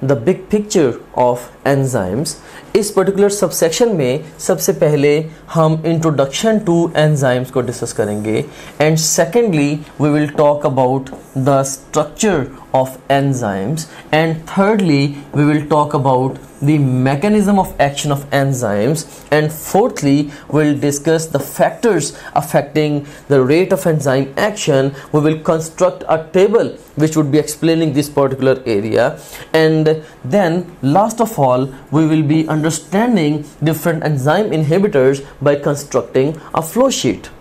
The big picture of enzymes. इस particular subsection में सबसे पहले हम इंट्रोडक्शन टू एंजाइम्स को डिस्कस करेंगे and secondly we will talk about the structure of enzymes, and thirdly we will talk about the mechanism of action of enzymes, and fourthly we'll discuss the factors affecting the rate of enzyme action. We will construct a table which would be explaining this particular area, and then last of all we will be understanding different enzyme inhibitors by constructing a flow sheet.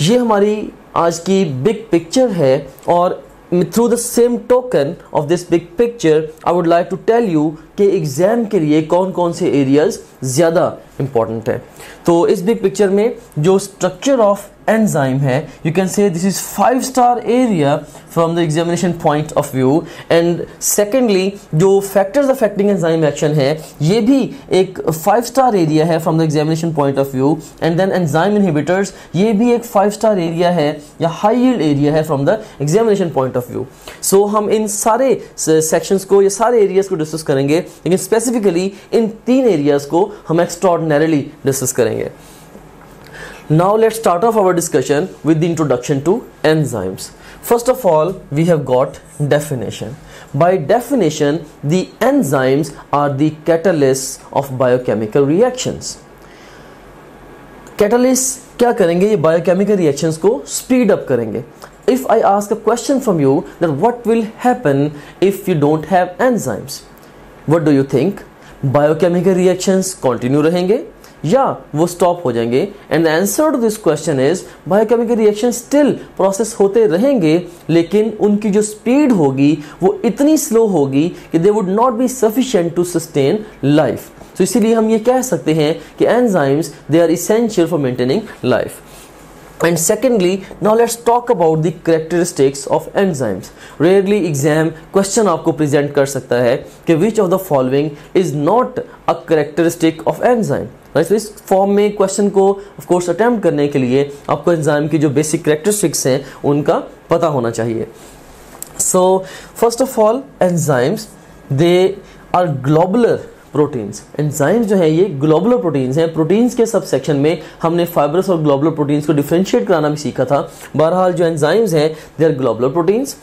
ये हमारी आज की big picture है, और through the same token of this big picture I would like to tell you कि exam के लिए कौन कौन से एरियाज ज़्यादा इम्पॉर्टेंट है। तो इस बिग पिक्चर में जो स्ट्रक्चर ऑफ एंजाइम है, you can say this is 5-star area from the examination point of view, and secondly जो फैक्टर्स अफेक्टिंग एंजाइम एक्शन है ये भी एक 5-star एरिया है from the examination point of view, and then enzyme inhibitors ये भी एक 5-star area है या हाई यील्ड एरिया है from the examination point of view. So हम इन सारे सेक्शंस को, ये सारे एरियाज को डिस्कस करेंगे, लेकिन स्पेसिफिकली इन 3 एरियाज को हम एक्स्ट्राऑर्डिनरीली डिस्कस करेंगे। Now let's start off our discussion with the introduction to enzymes. First of all, we have got definition. By definition, the enzymes are the catalysts of biochemical reactions. Catalysts क्या करेंगे? ये biochemical reactions को speed up करेंगे. If I ask a question from you that what will happen if you don't have enzymes? What do you think? Biochemical reactions continue रहेंगे या वो stop हो जाएंगे? And the answer to this question is biochemical reaction still process होते रहेंगे, लेकिन उनकी जो स्पीड होगी वो इतनी स्लो होगी कि they would not be sufficient to sustain life. तो इसीलिए हम ये कह सकते हैं कि enzymes they are essential for maintaining life. And secondly, now let's talk about the characteristics of enzymes. Rarely exam question आपको present कर सकता है कि which of the following is not a characteristic of enzyme. तो इस form में question को of course attempt करने के लिए आपको एंजाइम की जो बेसिक कैरेक्टरिस्टिक्स हैं उनका पता होना चाहिए। So first of all enzymes they are globular proteins. Enzymes जो है ये ग्लोबुलर प्रोटीन्स हैं। प्रोटीन्स के सब सेक्शन में हमने फाइब्रस और ग्लोबुलर प्रोटीन्स को डिफरेंशिएट कराना भी सीखा था। बहरहाल जो एंजाइम्स हैं they are globular proteins.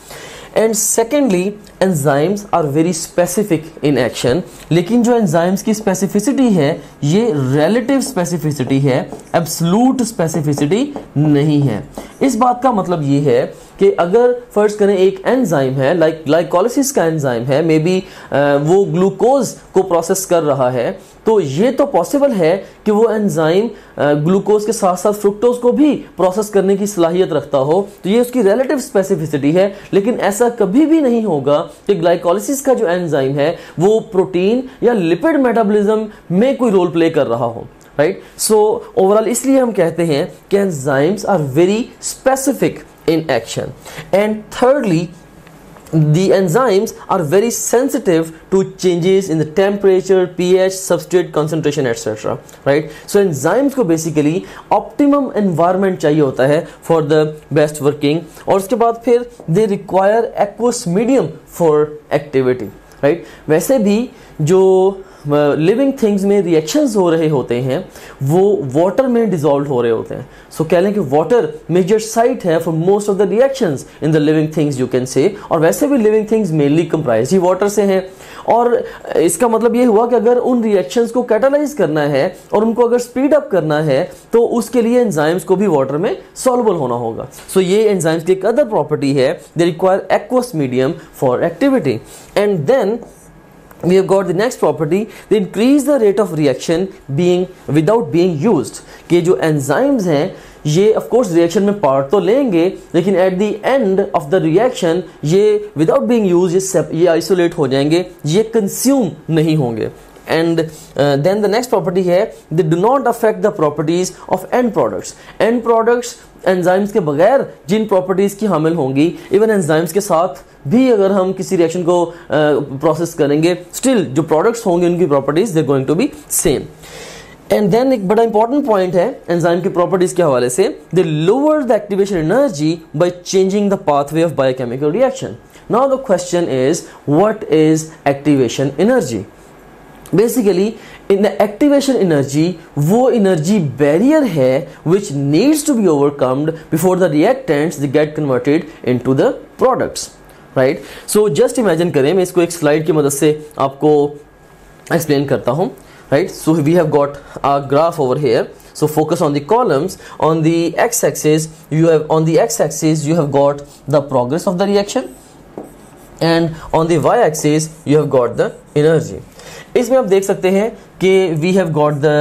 And secondly enzymes are very specific in action, लेकिन जो एंजाइम्स की स्पेसिफिसिटी है ये रिलेटिव स्पेसिफिसिटी है, एब्सोल्यूट स्पेसिफिसिटी नहीं है। इस बात का मतलब ये है कि अगर फर्ज करें एक एंजाइम है, लाइक ग्लाइकोलाइसिस का एंजाइम है, मे बी वो ग्लूकोज को प्रोसेस कर रहा है, तो ये तो पॉसिबल है कि वो एंजाइम ग्लूकोज के साथ साथ फ्रुक्टोज को भी प्रोसेस करने की सलाहियत रखता हो, तो ये उसकी रिलेटिव स्पेसिफिसिटी है। लेकिन ऐसा कभी भी नहीं होगा कि ग्लाइकोलाइसिस का जो एंजाइम है वो प्रोटीन या लिपिड मेटाबॉलिज्म में कोई रोल प्ले कर रहा हो, राइट। सो ओवरऑल इसलिए हम कहते हैं कि enzymes are very specific in action. And thirdly, the enzymes are very sensitive to changes in the temperature, pH, substrate concentration, etc. Right? So enzymes को basically optimum environment चाहिए होता है for the best working, और उसके बाद फिर they require aqueous medium for activity. Right? वैसे भी जो लिविंग थिंग्स में रिएक्शंस हो रहे होते हैं वो वाटर में डिसॉल्व हो रहे होते हैं। सो कह लें कि वाटर मेजर साइट है for most of the reactions in the living things you can से, और वैसे भी लिविंग थिंग्स मेनली कंप्राइज ही वाटर से हैं। और इसका मतलब ये हुआ कि अगर उन रिएक्शंस को कैटालाइज करना है और उनको अगर स्पीड अप करना है तो उसके लिए एंजाइम्स को भी वाटर में सॉल्युबल होना होगा। सो ये एंजाइम्स की एक अदर प्रॉपर्टी है, they require aqueous medium for activity. And then we have got the next property, they increase the rate of reaction being without being used। कि जो एंजाइम्स हैं ये ऑफ कोर्स रिएक्शन में part तो लेंगे, लेकिन eight the end of the reaction ये without being use ये आइसोलेट हो जाएंगे, ये कंज्यूम नहीं होंगे। And then the next property है they do not affect the properties of end products। end products enzymes के बगैर जिन प्रॉपर्टीज की हामिल होंगी, इवन एंजाइम्स के साथ भी अगर हम किसी रिएक्शन को प्रोसेस करेंगे, स्टिल जो प्रोडक्ट्स होंगे उनकी properties they going to be same. And then एक बड़ा इंपॉर्टेंट पॉइंट है एंजाइम की प्रॉपर्टीज के हवाले से, they lower the activation energy by changing the pathway of biochemical reaction. Now the question is what is activation energy. Basically in the activation energy वो energy barrier है which needs to be overcomed before the reactants they get converted into the products, right. So just imagine करें, मैं इसको एक slide की मदद से आपको एक्सप्लेन करता हूं, right. So we have got a graph over here, so focus on the columns. On the x-axis you have got the progress of the reaction, and on the y-axis you have got the energy. इसमें आप देख सकते हैं कि we have got the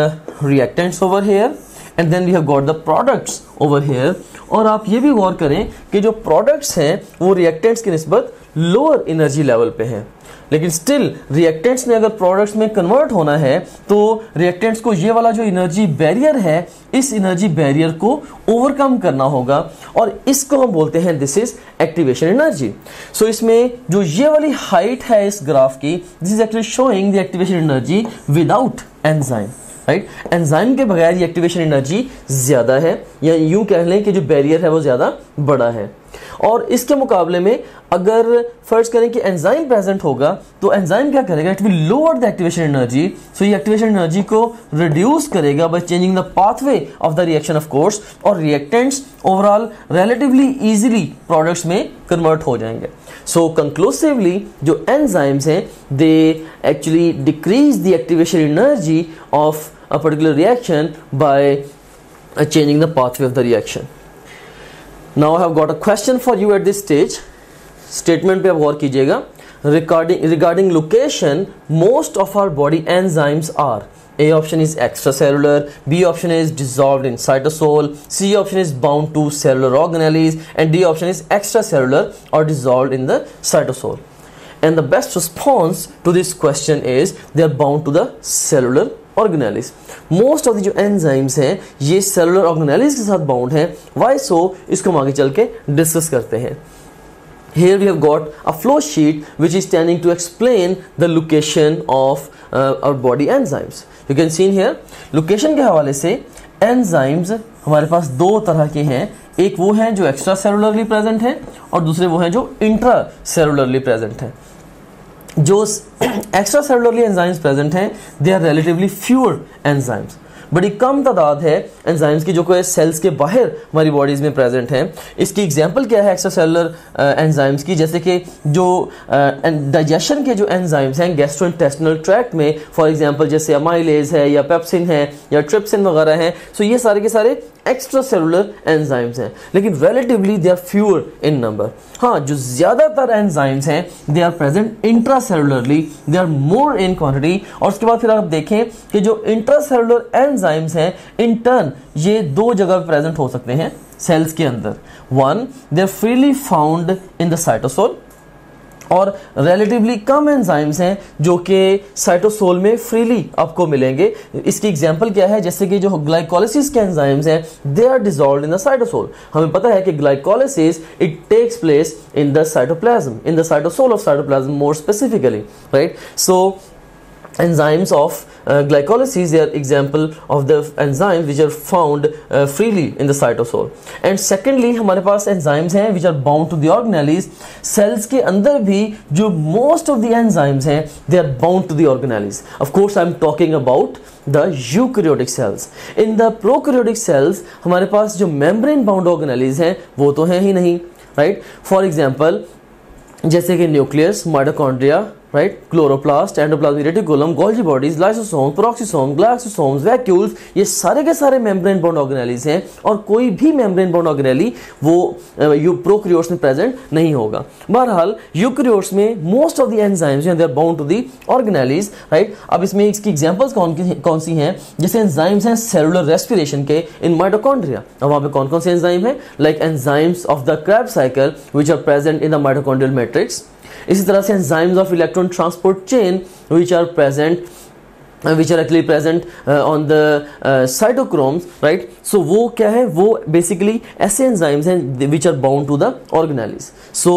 reactants over here and then we have got the products over here, और आप ये भी गौर करें कि जो products हैं वो reactants की निस्बत lower energy level पे हैं, लेकिन स्टिल रिएक्टेंट्स में अगर प्रोडक्ट्स में कन्वर्ट होना है तो रिएक्टेंट्स को ये वाला जो एनर्जी बैरियर है, इस एनर्जी बैरियर को ओवरकम करना होगा, और इसको हम बोलते हैं दिस इज एक्टिवेशन एनर्जी। सो इसमें जो ये वाली हाइट है इस ग्राफ की, this is actually showing the activation energy without enzyme, right. Enzyme के बगैर ये एक्टिवेशन एनर्जी ज्यादा है, या यूं कह लें कि जो बैरियर है वो ज्यादा बड़ा है। और इसके मुकाबले में अगर फर्ज करें कि एंजाइम प्रेजेंट होगा तो एंजाइम क्या करेगा, it will lower the activation energy. So ये एक्टिवेशन एनर्जी को रिड्यूस करेगा by changing the pathway of the reaction of course, और reactants overall relatively easily products में कन्वर्ट हो जाएंगे। सो कंक्लूसिवली जो एंजाइम्स हैं they actually decrease the activation energy of a particular reaction by changing the pathway of the reaction. Now I have got a question for you at this stage. Statement पे आप गौर कीजिएगा। Regarding location, most of our body enzymes are. A option is extracellular, B option is dissolved in cytosol, C option is bound to cellular organelles, and D option is extracellular or dissolved in the cytosol. And the best response to this question is they are bound to the cellular organelles. Most of the जो enzymes हैं ये cellular organelles के साथ bound हैं। Why so? इसको हम आगे चल के डिस्कस करते हैं। Here we have got a flow sheet which is tending to explain the location of our body enzymes. You can see in here location के हवाले से enzymes हमारे पास दो तरह के हैं, एक वो हैं जो एक्स्ट्रा सेलुलरली प्रेजेंट हैं और दूसरे वो हैं जो इंट्रा सेलुलरली प्रेजेंट हैं। जो एक्स्ट्रा सेलुलरली एंजाइम्स प्रेजेंट हैं they are relatively fewer enzymes, बड़ी कम तादाद है एंजाइम्स की जो कोई सेल्स के बाहर हमारी बॉडीज में प्रेजेंट हैं। इसकी एग्जांपल क्या है एक्स्ट्रा सेलुलर एंजाइम्स की, जैसे कि जो डाइजेशन के जो एंजाइम्स हैं गैस्ट्रोइंटेस्टिनल ट्रैक्ट में, फॉर एग्जांपल जैसे अमाइलेज है या पेप्सिन है या ट्रिप्सिन वगैरह हैं, सो ये सारे के सारे एक्स्ट्रा सेलुलर एंजाइम्स हैं, लेकिन relatively they are fewer in number. हाँ, जो ज्यादातर एंजाइम्स हैं they are present intracellularly, they are more in quantity. और उसके बाद फिर आप देखें कि जो इंट्रा सेलुलर एंजाइम्स हैं इन टर्न ये दो जगह प्रेजेंट हो सकते हैं सेल्स के अंदर। One, they are freely found in the cytosol, और रिलेटिवली कम एंजाइम्स हैं जो कि साइटोसोल में फ्रीली आपको मिलेंगे। इसकी एग्जांपल क्या है, जैसे कि जो ग्लाइकोलिसिस के एंजाइम्स हैं they are dissolved in the cytosol. हमें पता है कि glycolysis it takes place in the cytoplasm, in the cytosol of cytoplasm more specifically, right. So enzymes of glycolysis, they are example of the enzymes which are found freely in the cytosol. And secondly हमारे पास enzymes हैं which are bound to the organelles. cells के अंदर भी जो most of the enzymes हैं they are bound to the organelles. Of course I am talking about the eukaryotic cells. In the prokaryotic cells हमारे पास जो membrane bound organelles हैं वो तो हैं ही नहीं, right? For example जैसे कि nucleus, mitochondria, right, chloroplast, endoplasmic reticulum, Golgi bodies, lysosome, peroxisome, glyoxysomes, vacuoles, ये सारे के सारे मेम्ब्रेन बाउंड ऑर्गेनेलीज हैं, और कोई भी मेम्ब्रेन बाउंड ऑर्गेनेली वो प्रोकैरियोट्स में प्रेजेंट नहीं होगा। बहरहाल यूकैरियोट्स में most of the enzymes they are bound to the organelles, right. अब इसमें इसकी एग्जांपल्स कौन सी हैं, जैसे एंजाइम्स हैं सेलुलर रेस्पिरेशन के इन माइटोकॉन्ड्रिया। अब वहां पे कौन कौन से एंजाइम हैं, like enzymes of the Krebs cycle which are present in the mitochondrial matrix. इसी तरह से enzymes of electron transport chain which are actually present on the cytochromes, right? So वो क्या है, वो basically ऐसे enzymes हैं which are bound to the organelles. So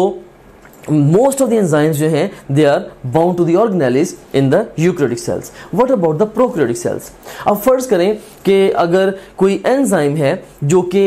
most of the enzymes जो हैं they are bound to the organelles in the eukaryotic cells. What about the prokaryotic cells? अब फर्ज करें कि अगर कोई enzyme है जो कि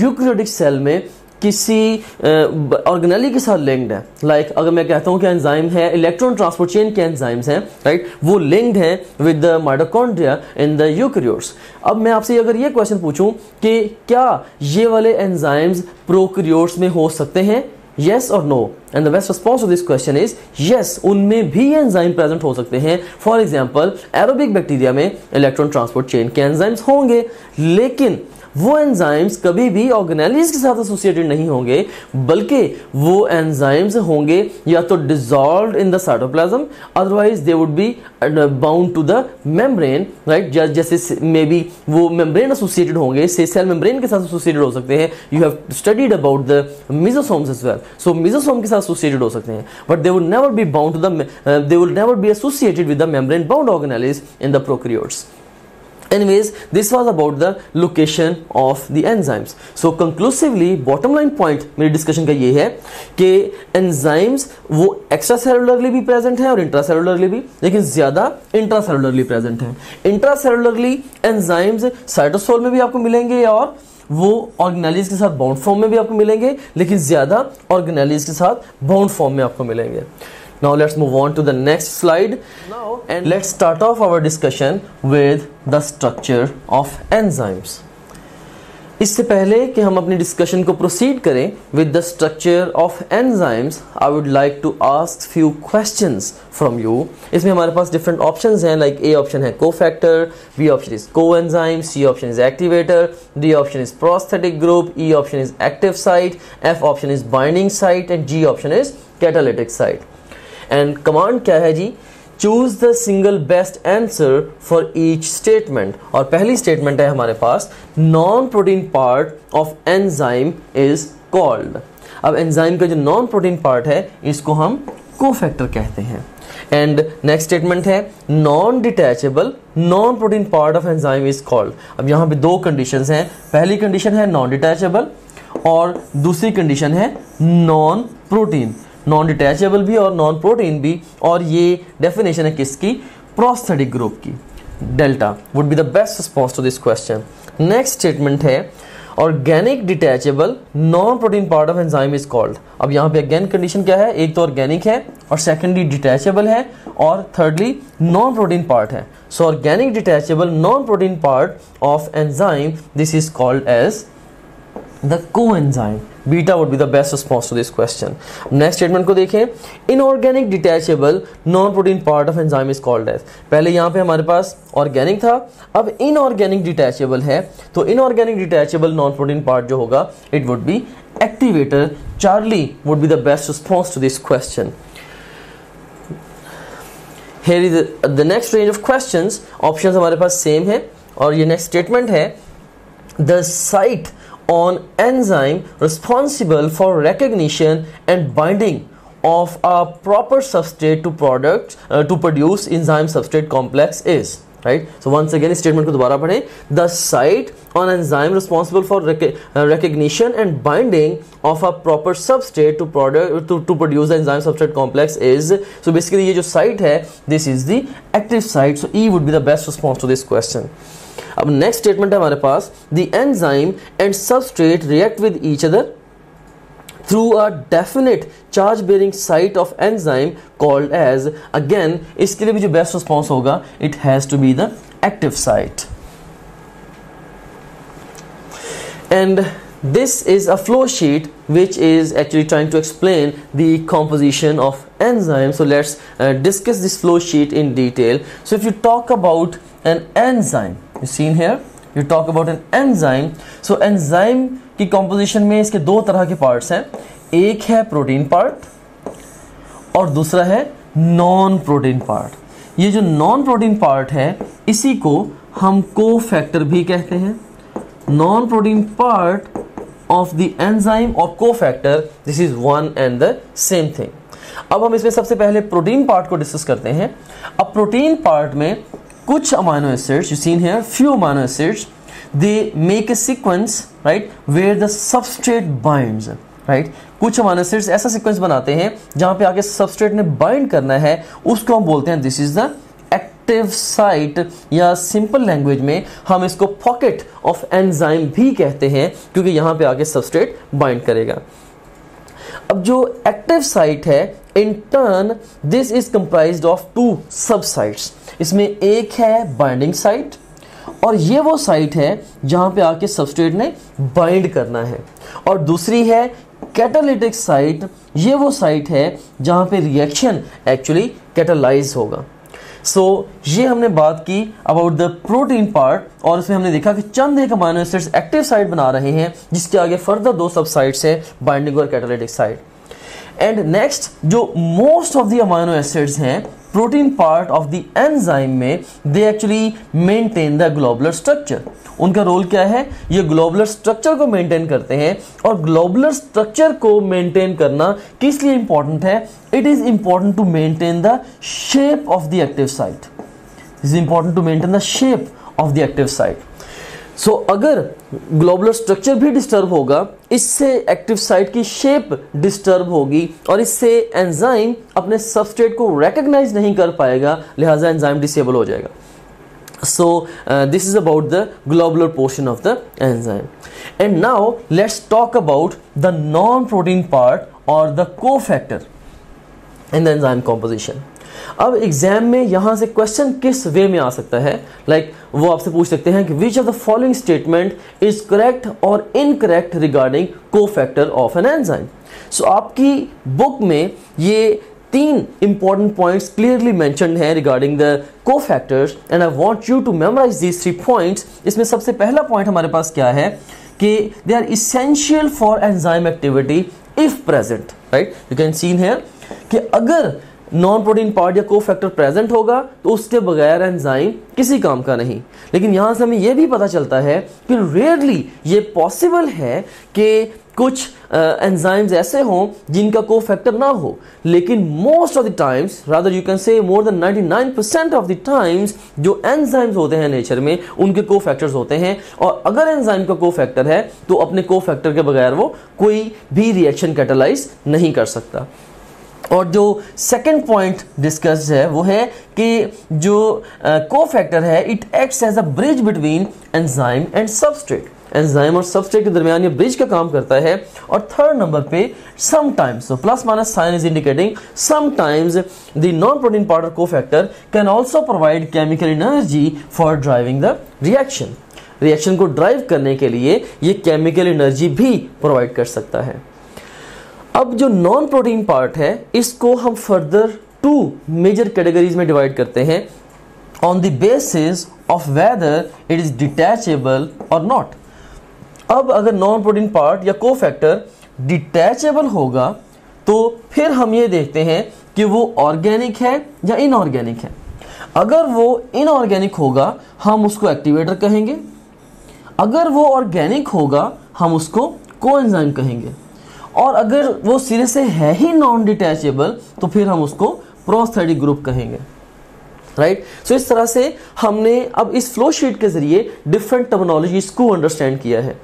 eukaryotic cell में किसी ऑर्गेनेली के साथ लिंक्ड है, लाइक अगर मैं कहता हूं कि एंजाइम है, इलेक्ट्रॉन ट्रांसपोर्ट चेन के एंजाइम्स हैं, राइट, वो लिंक्ड हैं with the mitochondria in the eukaryotes. अब मैं आपसे अगर ये क्वेश्चन पूछूं कि क्या ये वाले एंजाइम्स प्रोकैरियोट्स में हो सकते हैं, yes or no, and the best response to this question is yes, उनमें भी एंजाइम प्रेजेंट हो सकते हैं। फॉर एग्जाम्पल एरोबिक बैक्टीरिया में इलेक्ट्रॉन ट्रांसपोर्ट चेन के एंजाइम्स होंगे, लेकिन वो एंजाइम्स कभी भी ऑर्गेनेलीज के साथ एसोसिएटेड नहीं होंगे, बल्कि वो एंजाइम्स होंगे या तो dissolved in the cytoplasm, otherwise they would be bound to the membrane, right, जैसे मे बी वो मेम्ब्रेन एसोसिएटेड होंगे, से सेल मेम्ब्रेन के साथ एसोसिएटेड हो सकते हैं। You have studied about the mesosomes as well, so mesosome के साथ एसोसिएटेड हो सकते हैं, but they would never be bound to the they would never be associated with the membrane bound organelles in the prokaryotes. Anyways, this was about the location of the enzymes. So conclusively, bottom line point मेरी discussion का ये है कि enzymes वो extracellularly भी present हैं और intracellularly भी, लेकिन ज़्यादा intracellularly present हैं। Intracellularly enzymes cytosol में भी आपको मिलेंगे और वो ऑर्गेनेलीज के साथ बाउंड फॉर्म में भी आपको मिलेंगे, लेकिन ज़्यादा ऑर्गेनेलीज के साथ बाउंड फॉर्म में आपको मिलेंगे। Now let's move on to the next slide. Now and let's start off our discussion with the structure of enzymes. इससे पहले कि हम अपनी डिस्कशन को प्रोसीड करें with the structure of enzymes, I would like to ask few questions from you. इसमें हमारे पास different options हैं, like A option है cofactor, B option is coenzyme, C option is activator, D option is prosthetic group, E option is active site, F option is binding site and G option is catalytic site. And command क्या है जी, choose the single best answer for each statement. और पहली statement है हमारे पास, non protein part of enzyme is called. अब enzyme का जो नॉन प्रोटीन पार्ट है इसको हम कोफैक्टर कहते हैं। एंड नेक्स्ट स्टेटमेंट है, non detachable non protein part of enzyme is called. अब यहाँ पे दो कंडीशंस हैं, पहली कंडीशन है नॉन डिटैचेबल और दूसरी कंडीशन है नॉन प्रोटीन, नॉन डिटैचेबल भी और नॉन प्रोटीन भी, और ये डेफिनेशन है किसकी, प्रोस्थेटिक ग्रुप की। Delta would be the best response to this question. Next statement है, organic detachable non protein part of enzyme is called. अब यहाँ पे अगेन कंडीशन क्या है, एक तो ऑर्गेनिक है और सेकेंडली डिटैचेबल है और थर्डली नॉन प्रोटीन पार्ट है। So organic detachable non protein part of enzyme, this is called as the coenzyme. Beta would be the best response to this question. Next statement को देखें, inorganic detachable non-protein part of enzyme is called as. पहले यहाँ पे हमारे पास organic था, अब inorganic detachable है, तो inorganic detachable non-protein part जो होगा it would be activator. Charlie would be the best response to this question. Here is the next range of questions. Options हमारे पास same है और ये next statement है, the site on enzyme responsible for recognition and binding of a proper substrate to produce enzyme substrate complex is, right? So once again statement को दोबारा पढ़ें, the site on enzyme responsible for recognition and binding of a proper substrate to produce the enzyme substrate complex is, so basically ये जो site है this is the active site, so E would be the best response to this question. अब next statement है हमारे पास, the enzyme and substrate react with each other through a definite charge bearing site of enzyme called as. Again इसके लिए भी जो best response होगा it has to be the active site. And this is a flow sheet which is actually trying to explain the composition of enzyme. So let's discuss this flow sheet in detail. So if you talk about an enzyme, you seen here, you talk about an enzyme. So enzyme की composition में इसके दो तरह के parts हैं, एक है protein part और दूसरा है non protein part. ये जो non protein part है इसी को हम cofactor भी कहते हैं। non protein part of the enzyme or cofactor, this is one and the same thing. अब हम इसमें सबसे पहले प्रोटीन पार्ट को डिस्कस करते हैं। अब प्रोटीन पार्ट में कुछ amino acids, you seen here few amino acids, they make a sequence, right, where the substrate binds, right? कुछ अमाइनो एसिड्स ऐसा सीक्वेंस बनाते हैं जहां पे आगे सबस्ट्रेट ने बाइंड करना है, उसको हम बोलते हैं this is the active site, या सिंपल लैंग्वेज में हम इसको पॉकेट ऑफ एंजाइम भी कहते हैं, क्योंकि यहां पे आके सबस्ट्रेट बाइंड करेगा। अब जो एक्टिव साइट है, in turn this is comprised of two subsites. इसमें एक है बाइंडिंग साइट, और ये वो साइट है जहां पे आके सबस्ट्रेट ने बाइंड करना है, और दूसरी है कैटालिटिक साइट। ये वो साइट है जहां पे रिएक्शन एक्चुअली कैटालाइज होगा। ये हमने बात की अबाउट द प्रोटीन पार्ट, और इसमें हमने देखा कि चंद एक अमाइनो एसिड्स एक्टिव साइट बना रहे हैं, जिसके आगे फर्दर दो सब साइट्स हैं, बाइंडिंग और कैटालिटिक साइट। एंड नेक्स्ट, जो most of the amino acids हैं protein part of the enzyme में, they actually maintain the globular structure. उनका रोल क्या है? ये ग्लोबुलर स्ट्रक्चर को मेंटेन करते हैं, और ग्लोबुलर स्ट्रक्चर को मेंटेन करना किस लिए इंपॉर्टेंट है? It is important to maintain the shape of the active site. It is important to maintain the shape of the active site. अगर ग्लोबुलर स्ट्रक्चर भी डिस्टर्ब होगा, इससे एक्टिव साइट की शेप डिस्टर्ब होगी, और इससे एंजाइम अपने सबस्ट्रेट को रिकॉग्नाइज नहीं कर पाएगा, लिहाजा एंजाइम डिसेबल हो जाएगा। This is about the globular portion of the enzyme. And now let's talk about the non-protein part or the cofactor in the enzyme composition. अब एग्जाम में यहां से क्वेश्चन किस वे में आ सकता है? वो आपसे पूछ सकते हैं कि which of the following statement is correct और incorrect regarding cofactor of an enzyme. आपकी बुक में ये तीन इंपॉर्टेंट पॉइंट्स क्लियरली मेंशन्ड हैं regarding the cofactors, and I want you to memorise these 3 points. इसमें सबसे पहला पॉइंट हमारे पास क्या है कि they are essential for enzyme activity if present, right? You can see here कि अगर नॉन प्रोटीन पार्ट या कोफैक्टर प्रेजेंट होगा तो उसके बगैर एंजाइम किसी काम का नहीं। लेकिन यहां से हमें यह भी पता चलता है कि रेयरली ये पॉसिबल है कि कुछ एंजाइम्स ऐसे हों जिनका कोफैक्टर ना हो, लेकिन most of the times, rather you can से more than 99% of the times, जो एंजाइम्स होते हैं नेचर में उनके कोफैक्टर्स होते हैं, और अगर एंजाइम का कोफैक्टर है तो अपने कोफैक्टर के बगैर वो कोई भी रिएक्शन कैटालाइज नहीं कर सकता। और जो सेकंड पॉइंट डिस्कस्ड है वो है कि जो कोफैक्टर है, it acts as a bridge between enzyme and substrate. Enzyme और सबस्ट्रेट के दरमियान ये ब्रिज का काम करता है। और थर्ड नंबर पे sometimes, plus minus sign is indicating sometimes the non protein part of cofactor can also provide chemical energy for driving the reaction. Reaction को ड्राइव करने के लिए ये केमिकल एनर्जी भी प्रोवाइड कर सकता है। अब जो नॉन प्रोटीन पार्ट है, इसको हम फर्दर 2 मेजर कैटेगरीज में डिवाइड करते हैं on the basis of whether it is detachable और नॉट। अब अगर नॉन प्रोटीन पार्ट या कोफैक्टर डिटैचेबल होगा तो फिर हम ये देखते हैं कि वो ऑर्गेनिक है या इनऑर्गेनिक है। अगर वो इनऑर्गेनिक होगा हम उसको एक्टिवेटर कहेंगे, अगर वो ऑर्गेनिक होगा हम उसको कोएंजाइम कहेंगे, और अगर वो सिरे से है ही नॉन डिटैचेबल तो फिर हम उसको प्रोस्थेटिक ग्रुप कहेंगे, राइट? इस तरह से हमने अब इस फ्लो शीट के जरिए डिफरेंट टर्मिनोलॉजीज को अंडरस्टैंड किया है।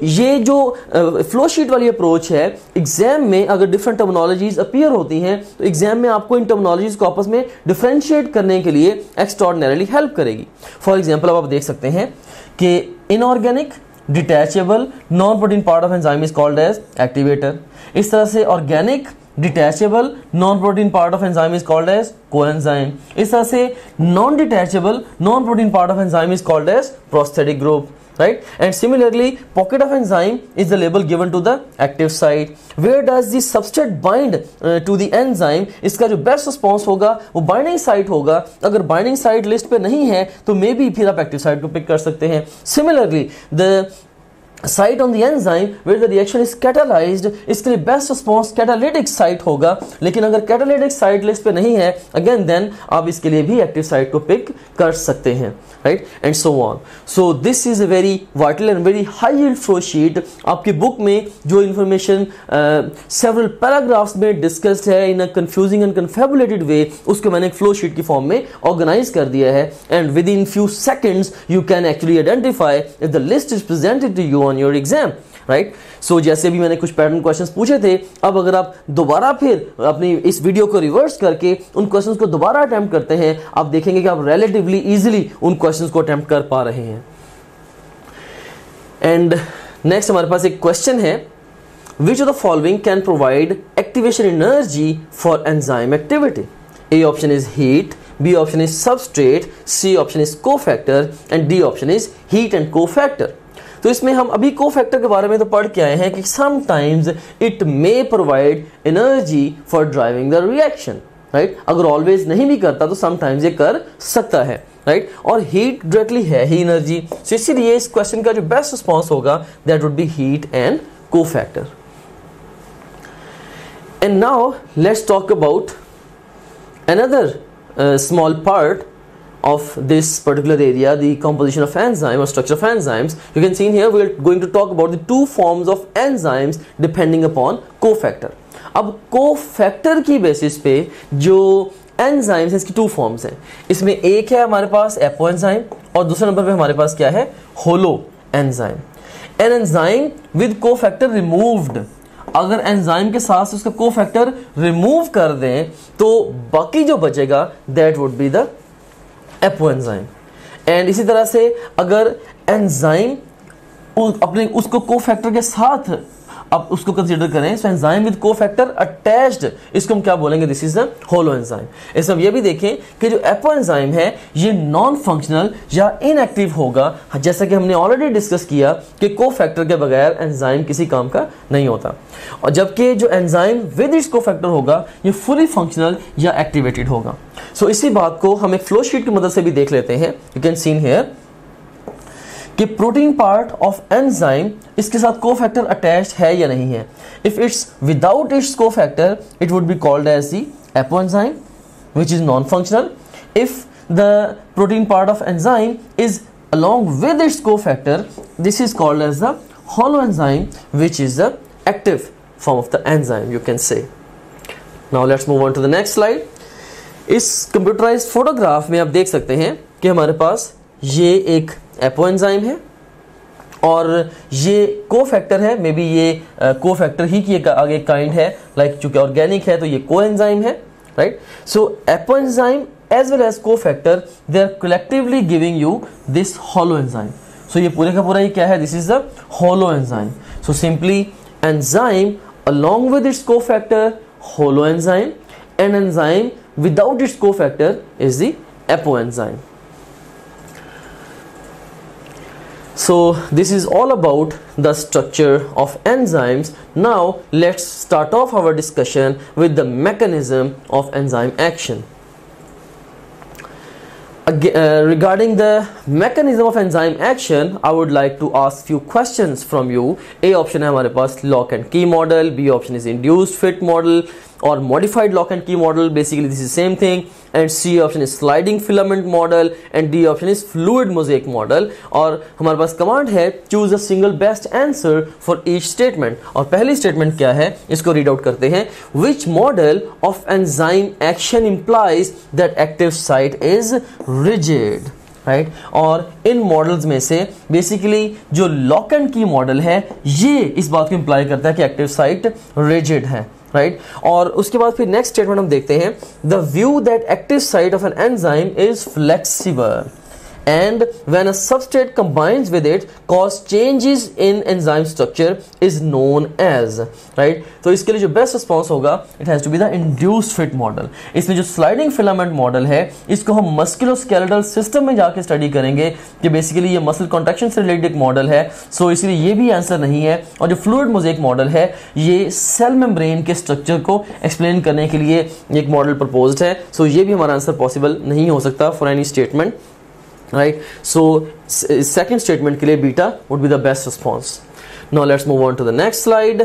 ये जो फ्लो शीट वाली अप्रोच है, एग्जाम में अगर डिफरेंट टर्मिनोलॉजीज अपीयर होती हैं तो एग्जाम में आपको इन टर्मिनोलॉजीज को आपस में डिफरेंशिएट करने के लिए एक्स्ट्राऑर्डिनरीली हेल्प करेगी। फॉर एग्जाम्पल, अब आप देख सकते हैं कि inorganic detachable non protein part of enzyme is called as activator. इस तरह से organic detachable non protein part of enzyme is called as coenzyme. इस तरह से non detachable non protein part of enzyme is called as prosthetic group, right? And similarly, pocket of enzyme is the label given to the active site. Where does the substrate bind to the enzyme? इसका जो best response होगा वो binding site होगा। अगर binding site list पे नहीं है तो मे बी फिर आप active site को pick कर सकते हैं। Similarly, the site on the enzyme where the reaction is catalyzed, इसके लिए best response catalytic site होगा। लेकिन अगर catalytic site list पे नहीं है, again then आप इसके लिए भी active site को pick कर सकते हैं, right? And so on. So this is a very vital and very high yield flow sheet. आपकी बुक में जो information several paragraphs में discussed है in a confusing and confabulated way, उसको मैंने एक flow sheet की form में organize कर दिया है, and within few seconds you can actually identify if the list is presented to you on your exam. Right. So जैसे भी मैंने कुछ पैटर्न क्वेश्चंस पूछे थे, अब अगर आप दोबारा फिर अपनी इस वीडियो को रिवर्स करके उन क्वेश्चंस को दोबारा अटेम्प्ट करते हैं, आप देखेंगे कि आप रिलेटिवली इजीली उन क्वेश्चंस को अटेम्प्ट कर पा रहे हैं। एंड नेक्स्ट हमारे पास एक क्वेश्चन है, which of the following can provide activation energy for enzyme activity? A option is heat, B option is substrate, C option is cofactor and D option is heat and cofactor. तो इसमें हम अभी cofactor के बारे में तो पढ़ के आए हैं कि sometimes it may provide energy for driving the reaction, right. अगर ऑलवेज नहीं भी करता तो समटाइम्स ये कर सकता है, राइट। और हीट डायरेक्टली है ही एनर्जी, सो इसीलिए इस क्वेश्चन का जो बेस्ट रिस्पॉन्स होगा that would be heat and cofactor. And now let's talk about another small part of this particular area, the composition of enzyme or structure of enzymes. You can see in here we are going to talk about the two forms of enzymes depending upon cofactor. अब cofactor की basis पे जो enzymes हैं इसकी two forms हैं। इसमें एक है हमारे पास एपो एंजाइम और दूसरे नंबर पे हमारे पास क्या है, holo enzyme. An enzyme with cofactor removed, अगर एंजाइम के साथ उसका कोफैक्टर रिमूव कर दें तो बाकी जो बचेगा that would be the apo enzyme. And इसी तरह से अगर एंजाइम अपने उसको कोफैक्टर के साथ अब उसको कंसीडर करें, so enzyme with cofactor attached, इसको हम क्या बोलेंगे, this is the holo enzyme. इसमें ये भी देखें कि जो एपो एंजाइम है ये नॉन फंक्शनल या इनएक्टिव होगा, जैसा कि हमने ऑलरेडी डिस्कस किया कि कोफैक्टर के बगैर एंजाइम किसी काम का नहीं होता। और जबकि जो एंजाइम विद इट्स कोफैक्टर होगा ये फुली फंक्शनल या एक्टिवेटेड होगा। सो इसी बात को हम एक फ्लो शीट की मदद से भी देख लेते हैं। यू कैन सीन हियर कि प्रोटीन पार्ट ऑफ एंजाइम इसके साथ कोफैक्टर अटैच्ड है या नहीं है। If it's without its cofactor it would be called as the apoenzyme which is non functional. If the protein part of enzyme is along with its cofactor this is called as the holo enzyme which is the active form of the enzyme, you can say. Now let's move on to the next slide. इस computerised photograph में आप देख सकते हैं कि हमारे पास ये एक एपो एंजाइम है और ये कोफैक्टर है, मे बी ये कोफैक्टर ही की आगे काइंड है, लाइक चूंकि ऑर्गेनिक है तो ये को एंजाइम है, right. So apoenzyme as well as cofactor they are collectively giving you this holo enzyme. So ये पूरे का पूरा ये क्या है, this is the holo enzyme. So simply enzyme along with its cofactor holo enzyme and enzyme without its cofactor is the apo enzyme. So this is all about the structure of enzymes. Now let's start off our discussion with the mechanism of enzyme action. Regarding the mechanism of enzyme action, I would like to ask few questions from you. A option है हमारे पास lock and key model, B option is induced fit model or modified lock and key model, basically this is same thing, and C option is sliding filament model and D option is fluid mosaic model. और हमारे पास command है choose a single best answer for each statement. और पहली statement क्या है इसको read out करते हैं। Which model of enzyme action implies that active site is rigid, right और इन मॉडल्स में से बेसिकली जो लॉक एंड की मॉडल है ये इस बात को इंप्लाई करता है कि एक्टिव साइट रिजिड है, राइट। और उसके बाद फिर नेक्स्ट स्टेटमेंट हम देखते हैं, the view that active site of an enzyme is flexible and when a substrate combines with it cause changes in enzyme structure is known as, right। तो इसके लिए जो बेस्ट रिस्पॉन्स होगा it has to be the induced fit model. इसमें जो sliding filament model है इसको हम मस्कुलोस्केलेटल सिस्टम में जाके स्टडी करेंगे कि बेसिकली ये मसल कॉन्ट्रैक्शन से रिलेटेड एक मॉडल है, सो इसलिए ये भी आंसर नहीं है। और जो फ्लूइड मोज़ेक मॉडल है ये सेल मेम्ब्रेन के स्ट्रक्चर को एक्सप्लेन करने के लिए एक मॉडल प्रपोज्ड है, सो ये भी हमारा आंसर पॉसिबल नहीं हो सकता for any statement, right। So second statement के लिए beta would be the best response. Now let's move on to the next slide.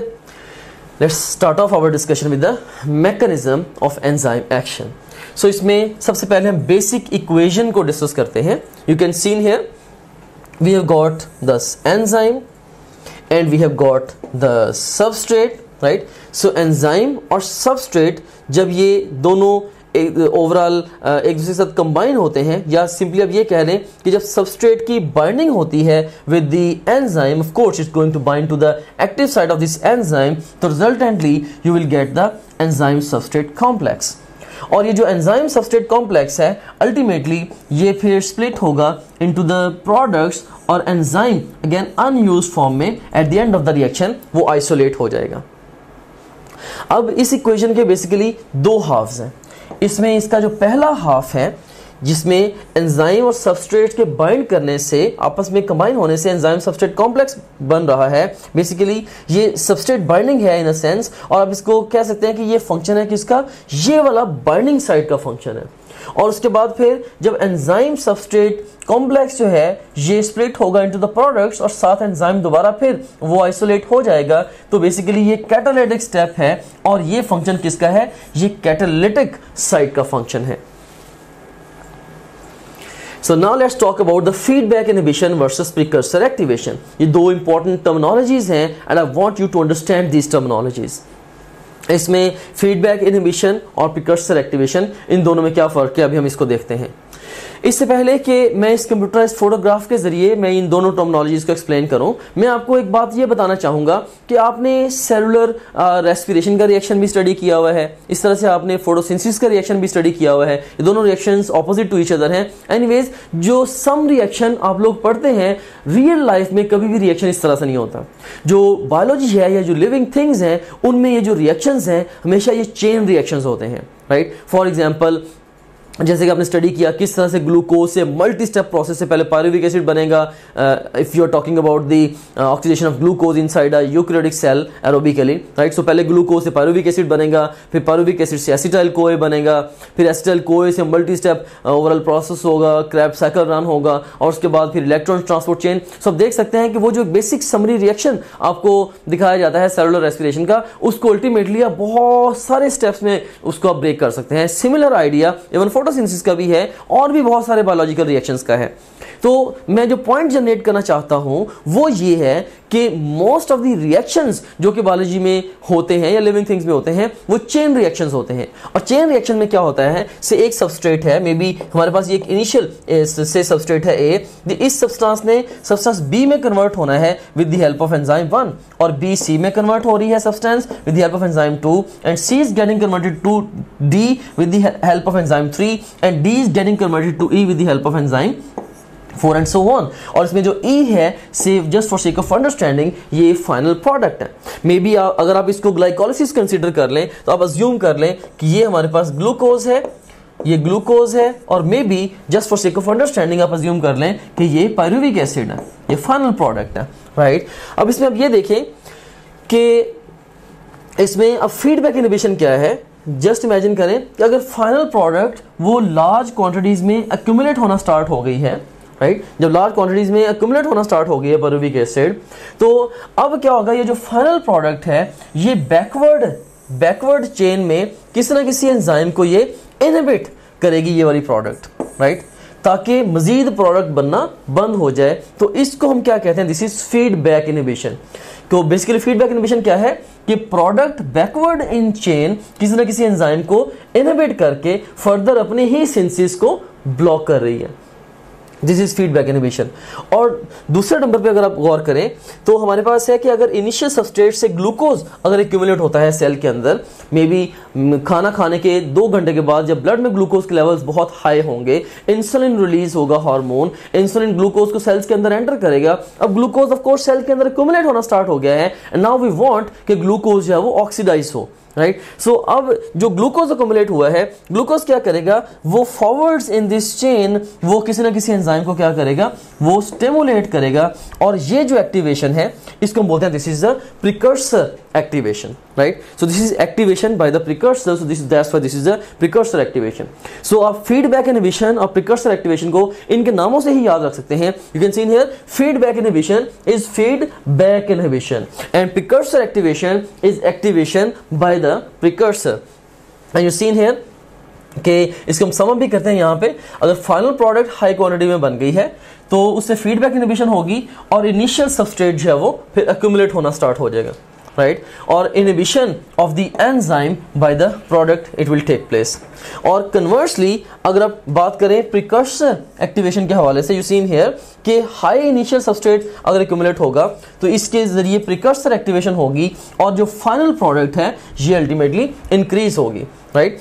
Let's start off our discussion with the mechanism of enzyme action. So इसमें सबसे पहले हम basic equation को discuss करते हैं। You can see here we have got the enzyme and we have got the substrate, right। So enzyme और substrate जब ये दोनों ओवरऑल एक दूसरे के साथ कंबाइन होते हैं, या सिंपली अब ये कह लें कि जब सबस्ट्रेट की बाइंडिंग होती है with the enzyme, of course it's going to bind to the active side of this enzyme, तो resultantly you will get the enzyme substrate complex. और ये जो एंजाइम सबस्ट्रेट कॉम्प्लेक्स है अल्टीमेटली ये फिर स्प्लिट होगा इनटू द प्रोडक्ट्स, और enzyme again unused form में at the end of the reaction वो आइसोलेट हो जाएगा। अब इस इक्वेशन के बेसिकली दो हाफ्स हैं। इसमें इसका जो पहला हाफ है जिसमें एंजाइम और सबस्ट्रेट के बाइंड करने से, आपस में कंबाइन होने से एंजाइम सबस्ट्रेट कॉम्प्लेक्स बन रहा है। बेसिकली ये सबस्ट्रेट बाइंडिंग है इन अ सेंस, और आप इसको कह सकते हैं कि ये फंक्शन है किसका, ये वाला बाइंडिंग साइड का फंक्शन है। और उसके बाद फिर जब एंजाइम सबस्ट्रेट कॉम्प्लेक्स जो है ये स्प्लिट होगा इनटू द प्रोडक्ट्स, और साथ एंजाइम दोबारा फिर वो आइसोलेट हो जाएगा। तो बेसिकली ये कैटालिटिक स्टेप है, और ये फंक्शन किसका है, ये कैटालिटिक साइड का फंक्शन है। So now let's talk about the feedback inhibition versus precursor activation. ये दो important terminologies हैं and I want you to understand these terminologies. इसमें feedback inhibition और precursor activation, इन दोनों में क्या फ़र्क है अभी हम इसको देखते हैं। इससे पहले कि मैं इस कंप्यूटराइज्ड फोटोग्राफ के जरिए मैं इन दोनों टर्मिनोलॉजीज को एक्सप्लेन करूं, मैं आपको एक बात ये बताना चाहूँगा कि आपने सेलुलर रेस्पिरेशन का रिएक्शन भी स्टडी किया हुआ है, इस तरह से आपने फोटोसिंथेसिस का रिएक्शन भी स्टडी किया हुआ है। ये दोनों reactions opposite to each other हैं। एनीवेज, जो सम रिएक्शन आप लोग पढ़ते हैं रियल लाइफ में कभी भी रिएक्शन इस तरह से नहीं होता। जो बायोलॉजी है या जो लिविंग थिंग्स हैं उनमें ये जो रिएक्शंस हैं हमेशा ये चेन रिएक्शंस होते हैं, राइट। फॉर एग्जाम्पल, जैसे कि आपने स्टडी किया किस तरह से ग्लूकोज से मल्टी स्टेप प्रोसेस से पहले पायरुविक एसिड बनेगा, if you are talking about the oxidation of glucose inside a eukaryotic cell aerobically, right. So पहले ग्लूकोज से पायरुविक एसिड बनेगा, फिर पायरुविक एसिड से एसिटाइल कोए बनेगा, फिर एसिटाइल कोए से मल्टी स्टेप ओवरऑल प्रोसेस होगा, क्रैब्स साइकिल रन होगा, और उसके बाद फिर इलेक्ट्रॉन ट्रांसपोर्ट चेन। सो आप देख सकते हैं कि वो जो बेसिक समरी रिएक्शन आपको दिखाया जाता है सेलुलर रेस्पिरेशन का, उसको अल्टीमेटली आप बहुत सारे स्टेप्स में उसको आप ब्रेक कर सकते हैं। सिमिलर आइडिया इवन फोटोसिंथेसिस का भी है, और भी बहुत सारे बायोलॉजिकल रिएक्शंस का है। तो मैं जो पॉइंट जनरेट करना चाहता हूं वो ये है कि मोस्ट ऑफ द रिएक्शंस जो कि बायोलॉजी में होते हैं या लिविंग थिंग्स में होते हैं वो चेन रिएक्शंस होते हैं। और चेन रिएक्शन में क्या होता है, से एक सबस्ट्रेट है, मे बी हमारे पास ये एक इनिशियल से सबस्ट्रेट है ए, इस सब्सटेंस ने सब्सटेंस बी में कन्वर्ट होना है with the help of enzyme 1, और बी सी में कन्वर्ट हो रही है substance with the help of enzyme 2, and C is getting converted to D with the help of enzyme 3, and D is getting converted to E with the help of enzyme 4 and so on. और इसमें जो E है, say just for sake of understanding, ये final product है। May be अगर आप इसको glycolysis consider कर लें तो आप अज्यूम कर लें कि ये हमारे पास ग्लूकोज है, ये ग्लूकोज है, और may be just for sake of understanding आप अज्यूम कर लें कि ये पायरुविक एसिड है, ये फाइनल प्रोडक्ट है, राइट। अब इसमें अब ये देखें कि इसमें अब फीडबैक इनहिबिशन क्या है। जस्ट इमेजिन करें कि अगर फाइनल प्रोडक्ट वो लार्ज क्वांटिटीज में एक्यूमुलेट होना स्टार्ट हो गई है, राइट। जब लार्ज क्वांटिटीज में एक्यूमुलेट होना स्टार्ट हो गई है पायरुविक एसिड, तो अब क्या होगा, ये जो फाइनल प्रोडक्ट है ये बैकवर्ड चेन में किसी ना किसी एंजाइम को ये इनहिबिट करेगी, ये वाली प्रोडक्ट, राइट, ताकि मजीद प्रोडक्ट बनना बंद हो जाए। तो इसको हम क्या कहते हैं, दिस इज फीडबैक इनहिबिशन। तो बेसिकली फीडबैक इनहिबिशन क्या है कि प्रोडक्ट बैकवर्ड इन चेन किसी ना किसी एंजाइम को इनहिबिट करके फर्दर अपने ही सिंथेसिस को ब्लॉक कर रही है। This is feedback inhibition. और दूसरे नंबर पे अगर आप गौर करें तो हमारे पास है कि अगर इनिशियल सबस्ट्रेट से ग्लूकोज अगर एक्यूमुलेट होता है सेल के अंदर, मे बी खाना खाने के 2 घंटे के बाद जब ब्लड में ग्लूकोज के लेवल्स बहुत हाई होंगे, इंसुलिन रिलीज होगा, हार्मोन इंसुलिन ग्लूकोज को सेल्स के अंदर एंटर करेगा। अब ग्लूकोज ऑफ कोर्स सेल के अंदर एक्यूमुलेट होना स्टार्ट हो गया है, एंड नाउ वी वांट कि ग्लूकोज जो है वो ऑक्सीडाइज हो, राइट। सो अब जो ग्लूकोज अकोमुलेट हुआ है, ग्लूकोज क्या करेगा, वो फॉरवर्ड्स इन दिस चेन वो किसी ना किसी एंजाइम को क्या करेगा, वो स्टिमुलेट करेगा। और ये जो एक्टिवेशन है इसको हम बोलते हैं this is the precursor activation, right. So this is activation by the precursor, so this is that's why this is the precursor activation. So आप फीडबैक इनहिबिशन और प्रिकर्सर एक्टिवेशन को इनके नामों से ही याद रख सकते हैं। You can see in here feedback inhibition is feedback inhibition and precursor activation is activation by the precursor. And you seen here कि इसको हम सम भी करते हैं यहाँ पे, अगर फाइनल प्रोडक्ट हाई क्वांटिटी में बन गई है तो उससे फीडबैक इनहिबिशन होगी और इनिशियल सबस्ट्रेट जो है वो फिर एक्यूमुलेट होना स्टार्ट हो जाएगा, राइट, और inhibition of the enzyme by the product it will take place. और कन्वर्सली अगर आप बात करें प्रिकर्सर एक्टिवेशन के हवाले से, यू सीन हियर कि हाई इनिशियल सबस्ट्रेट अगर एक्यूमुलेट होगा तो इसके जरिए प्रिकर्सर एक्टिवेशन होगी और जो फाइनल प्रोडक्ट है ये अल्टीमेटली इंक्रीज होगी, राइट।